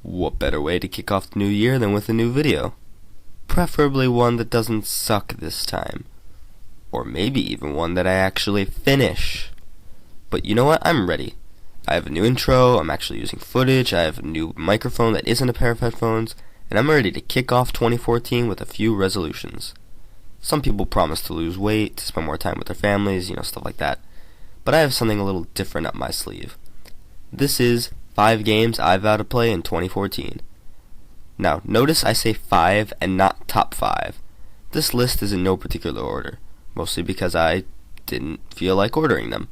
What better way to kick off the new year than with a new video? Preferably one that doesn't suck this time. Or maybe even one that I actually finish. But you know what? I'm ready. I have a new intro, I'm actually using footage, I have a new microphone that isn't a pair of headphones, and I'm ready to kick off 2014 with a few resolutions. Some people promise to lose weight, to spend more time with their families, stuff like that. But I have something a little different up my sleeve. This is 5 games I vow to play in 2014. Now, notice I say 5 and not top 5. This list is in no particular order, mostly because I didn't feel like ordering them.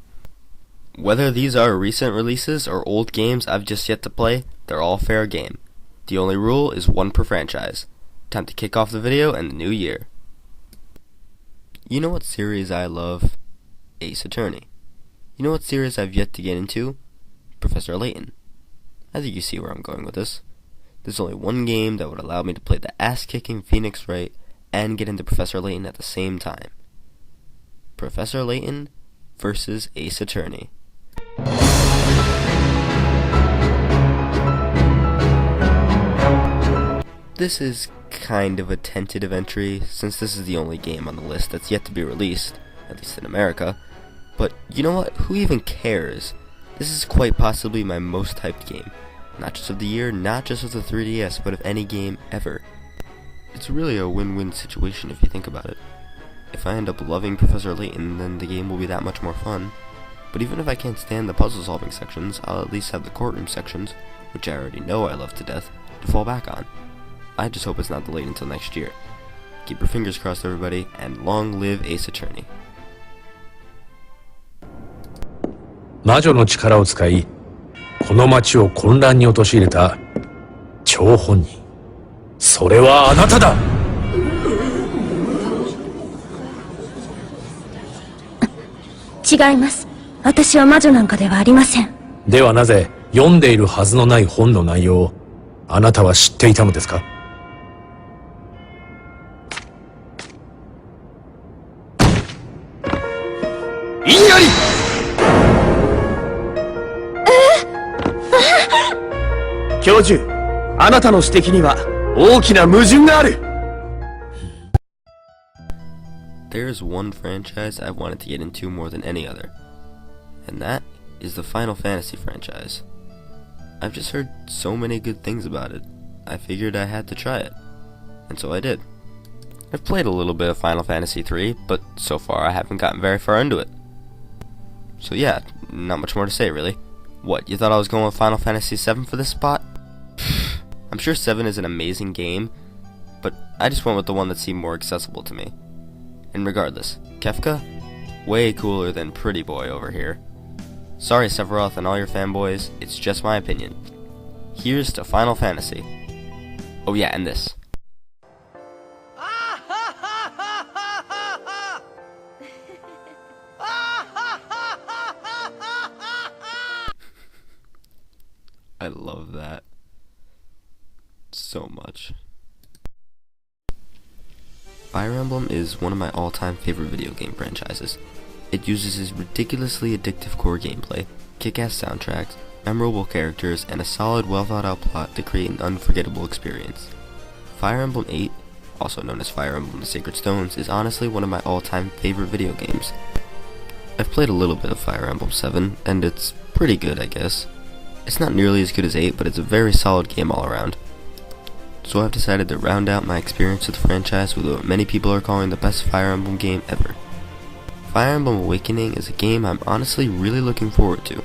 Whether these are recent releases or old games I've just yet to play, they're all fair game. The only rule is 1 per franchise. Time to kick off the video and the new year. You know what series I love? Ace Attorney. You know what series I've yet to get into? Professor Layton. I think you see where I'm going with this. There's only one game that would allow me to play the ass-kicking Phoenix Wright and get into Professor Layton at the same time. Professor Layton versus Ace Attorney. This is kind of a tentative entry, since this is the only game on the list that's yet to be released, at least in America. But you know what? Who even cares? This is quite possibly my most hyped game. Not just of the year, not just of the 3DS, but of any game ever. It's really a win-win situation if you think about it. If I end up loving Professor Layton, then the game will be that much more fun. But even if I can't stand the puzzle-solving sections, I'll at least have the courtroom sections, which I already know I love to death, to fall back on. I just hope it's not delayed until next year. Keep your fingers crossed, everybody, and long live Ace Attorney. 魔女の力を使い、この町を混乱に陥れた張本人。それはあなただ。違います。私は魔女なんかではありません。ではなぜ読んでいるはずのない本の内容をあなたは知っていたのですか？いいやり！教授、あなたの指摘には大きな矛盾がある。There's one franchise I've wanted to get into more than any other, and that is the Final Fantasy franchise. I've just heard so many good things about it, I figured I had to try it, and so I did. I've played a little bit of Final Fantasy 3, but so far I haven't gotten very far into it. So yeah, not much more to say really. What, you thought I was going with Final Fantasy 7 for this spot? I'm sure 7 is an amazing game, but I just went with the one that seemed more accessible to me. And regardless, Kefka? Way cooler than Pretty Boy over here. Sorry Sephiroth and all your fanboys, it's just my opinion. Here's to Final Fantasy. Oh yeah, and this. I love that so much. Fire Emblem is one of my all-time favorite video game franchises. It uses its ridiculously addictive core gameplay, kick-ass soundtracks, memorable characters, and a solid, well-thought-out plot to create an unforgettable experience. Fire Emblem 8, also known as Fire Emblem The Sacred Stones, is honestly one of my all-time favorite video games. I've played a little bit of Fire Emblem 7, and it's pretty good, I guess. It's not nearly as good as 8, but it's a very solid game all around. So I've decided to round out my experience with the franchise with what many people are calling the best Fire Emblem game ever. Fire Emblem Awakening is a game I'm honestly really looking forward to.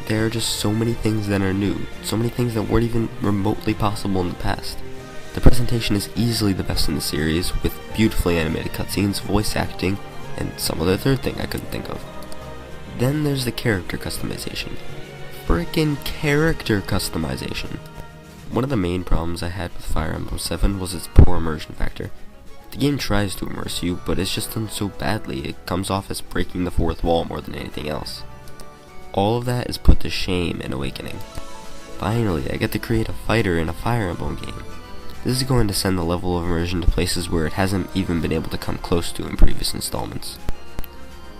There are just so many things that are new, so many things that weren't even remotely possible in the past. The presentation is easily the best in the series, with beautifully animated cutscenes, voice acting, and some other third thing I couldn't think of. Then there's the character customization. Frickin' character customization! One of the main problems I had with Fire Emblem 7 was its poor immersion factor. The game tries to immerse you, but it's just done so badly it comes off as breaking the fourth wall more than anything else. All of that is put to shame in Awakening. Finally, I get to create a fighter in a Fire Emblem game. This is going to send the level of immersion to places where it hasn't even been able to come close to in previous installments.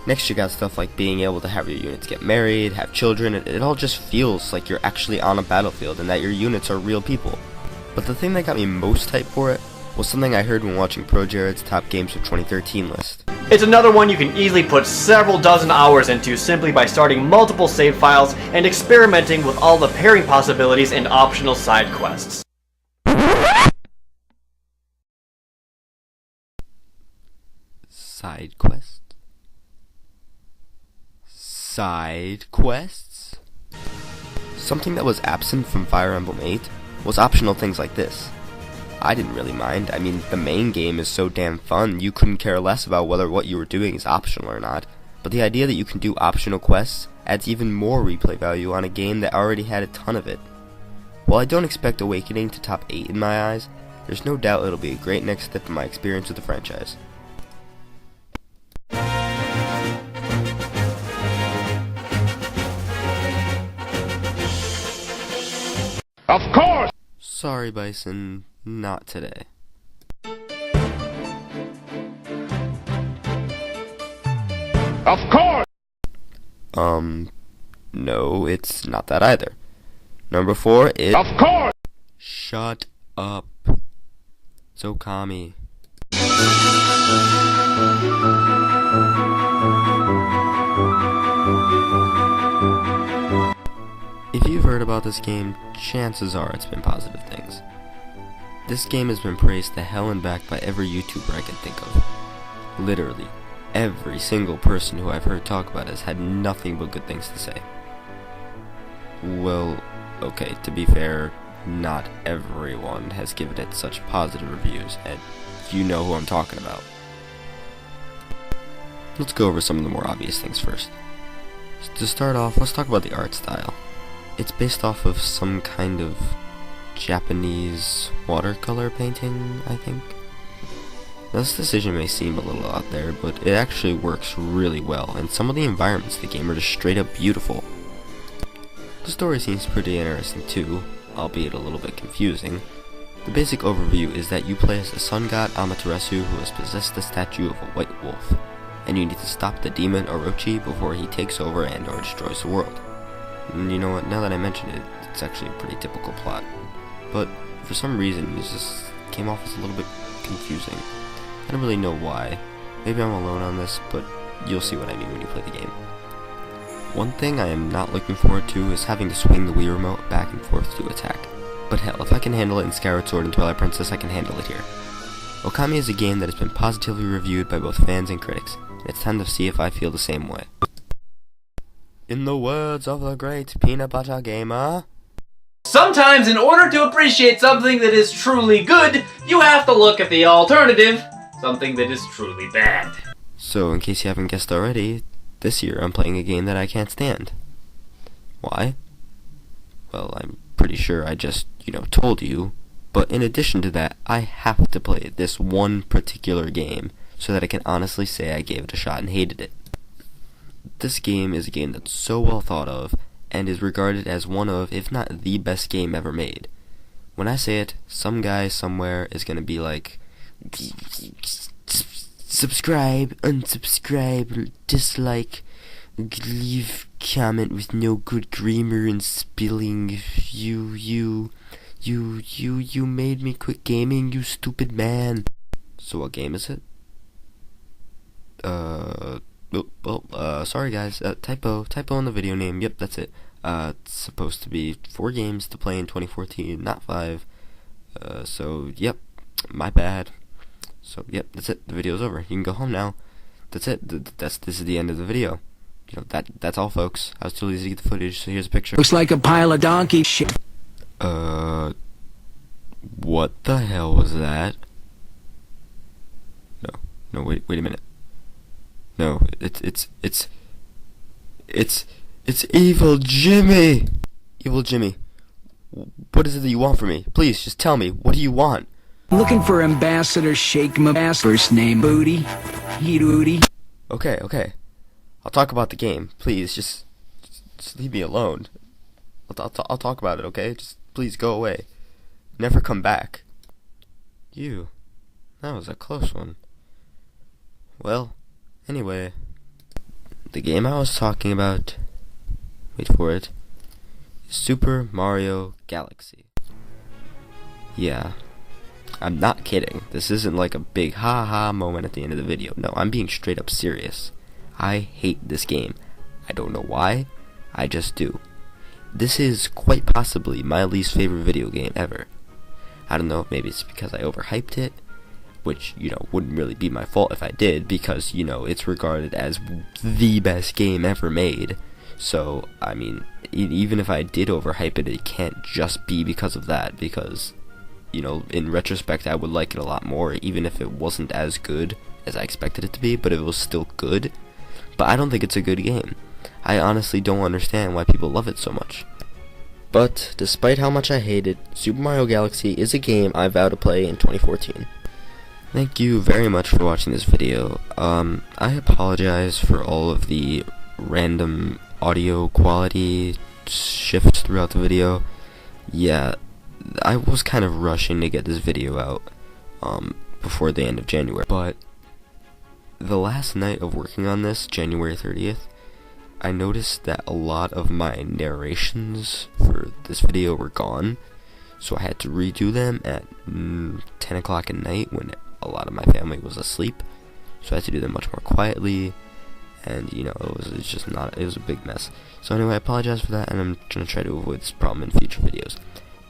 Next you got stuff like being able to have your units get married, have children. It all just feels like you're actually on a battlefield and that your units are real people. But the thing that got me most hyped for it was something I heard when watching ProJared's Top Games of 2013 list. It's another one you can easily put several dozen hours into simply by starting multiple save files and experimenting with all the pairing possibilities and optional side quests. Side quests? Side quests? Something that was absent from Fire Emblem 8 was optional things like this. I didn't really mind. I mean, the main game is so damn fun, you couldn't care less about whether what you were doing is optional or not. But the idea that you can do optional quests adds even more replay value on a game that already had a ton of it. While I don't expect Awakening to top 8 in my eyes, there's no doubt it'll be a great next step in my experience with the franchise. Of course! Sorry, Bison, not today. Of course! No, it's not that either. Number 4 is... Of course! Shut up. It's Okami. If you've heard about this game, chances are it's been positive things. This game has been praised to hell and back by every YouTuber I can think of. Literally, every single person who I've heard talk about it has had nothing but good things to say. Well, okay, to be fair, not everyone has given it such positive reviews, and you know who I'm talking about. Let's go over some of the more obvious things first. To start off, let's talk about the art style. It's based off of some kind of Japanese watercolor painting, I think. Now, this decision may seem a little out there, but it actually works really well, and some of the environments in the game are just straight up beautiful. The story seems pretty interesting too, albeit a little bit confusing. The basic overview is that you play as the sun god Amaterasu, who has possessed the statue of a white wolf, and you need to stop the demon Orochi before he takes over and or destroys the world. And you know what, now that I mention it, it's actually a pretty typical plot. But for some reason, it just came off as a little bit confusing. I don't really know why. Maybe I'm alone on this, but you'll see what I mean when you play the game. One thing I am not looking forward to is having to swing the Wii Remote back and forth to attack. But hell, if I can handle it in Skyward Sword and Twilight Princess, I can handle it here. Okami is a game that has been positively reviewed by both fans and critics, and it's time to see if I feel the same way. In the words of the great Peanut Butter Gamer... Sometimes in order to appreciate something that is truly good, you have to look at the alternative, something that is truly bad. So, in case you haven't guessed already, this year I'm playing a game that I can't stand. Why? Well, I'm pretty sure I just, told you. But in addition to that, I have to play this one particular game so that I can honestly say I gave it a shot and hated it. This game is a game that's so well thought of, and is regarded as one of, if not the best game ever made. When I say it, some guy somewhere is gonna be like, subscribe, unsubscribe, dislike, leave comment with no good grammar and spelling, you made me quit gaming, you stupid man. So what game is it? Sorry guys, typo in the video name, yep, that's it. It's supposed to be 4 games to play in 2014, not 5. So, yep, my bad. So, yep, that's it, the video's over. You can go home now. That's it, this is the end of the video. That's all, folks. I was too lazy to get the footage, so here's a picture. Looks like a pile of donkey shit. What the hell was that? No, wait a minute. No, it's Evil Jimmy! Evil Jimmy, what is it that you want from me? Please, just tell me, what do you want? Looking for Ambassador Shake Mabass, first name Booty. Hirooty. Okay. I'll talk about the game. Please, just leave me alone. I'll talk about it, okay? Just please go away. Never come back. That was a close one. Well, anyway, the game I was talking about, wait for it, is Super Mario Galaxy. Yeah, I'm not kidding. This isn't like a big ha-ha moment at the end of the video. No, I'm being straight up serious. I hate this game. I don't know why, I just do. This is quite possibly my least favorite video game ever. I don't know if maybe it's because I overhyped it, which, you know, wouldn't really be my fault if I did, because, you know, it's regarded as the best game ever made. So, I mean, even if I did overhype it, it can't just be because of that, because, you know, in retrospect, I would like it a lot more, even if it wasn't as good as I expected it to be, but it was still good. But I don't think it's a good game. I honestly don't understand why people love it so much. But, despite how much I hate it, Super Mario Galaxy is a game I vow to play in 2014. Thank you very much for watching this video. I apologize for all of the random audio quality shifts throughout the video. Yeah, I was kind of rushing to get this video out before the end of January, but the last night of working on this, January 30th, I noticed that a lot of my narrations for this video were gone, so I had to redo them at 10 o'clock at night when a lot of my family was asleep, so I had to do them much more quietly, and, you know, it was a big mess. So anyway, I apologize for that, and I'm gonna try to avoid this problem in future videos.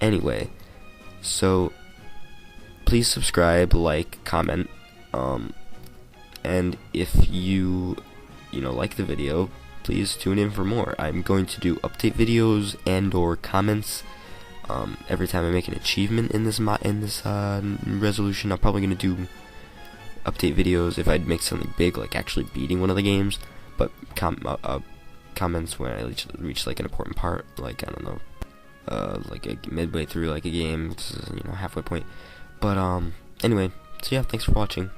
Anyway, so please subscribe, like, comment, and if you like the video, please tune in for more. I'm going to do update videos and or comments every time I make an achievement in this resolution. I'm probably going to do update videos if I'd make something big, like actually beating one of the games, but comments when I reach like an important part, like, I don't know, like midway through like a game, halfway point. But anyway, so yeah, thanks for watching.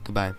Goodbye.